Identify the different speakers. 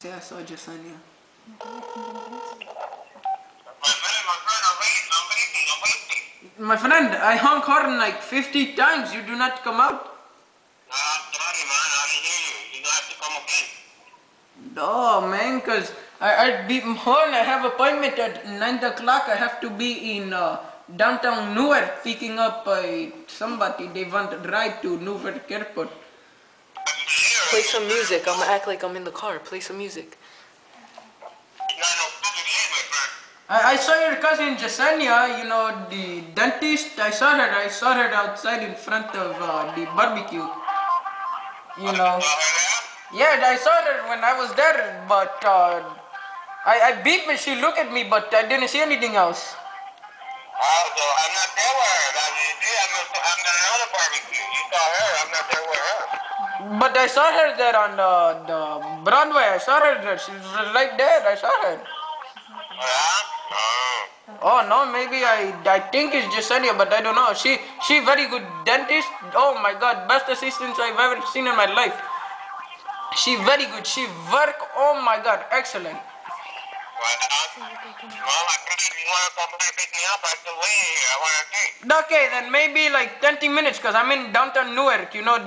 Speaker 1: Yeah, I saw Jasania. My friend, I honk horn like 50 times. You do not come out.
Speaker 2: Sorry, man. I didn't hear you. You have to come again.
Speaker 1: Oh, man, because I beat horn. I have appointment at 9 o'clock. I have to be in downtown Newark picking up somebody. They want to drive to Newark Airport.
Speaker 3: Play some music. I'm gonna act like I'm in the car. Play some music.
Speaker 1: I saw your cousin Jasania, you know, the dentist. I saw her outside in front of the barbecue. You know. Yeah, I saw her when I was there, but I beat me. She looked at me, but I didn't see anything else.
Speaker 2: Oh, so I'm not there with her. I'm at another barbecue. You saw her. I'm not there with her.
Speaker 1: But I saw her there on the Broadway. I saw her there. She was right there. I saw her.
Speaker 2: Yeah?
Speaker 1: Oh no, maybe I think it's Jasenia, but I don't know. She very good dentist. Oh my God, best assistant I've ever seen in my life. She very good. She work. Oh my God, excellent.
Speaker 2: Well, I tried. You want to come back and pick me up? I'm still waiting here. I want to see.
Speaker 1: Okay, then maybe like 20 minutes, cause I'm in downtown Newark. You know.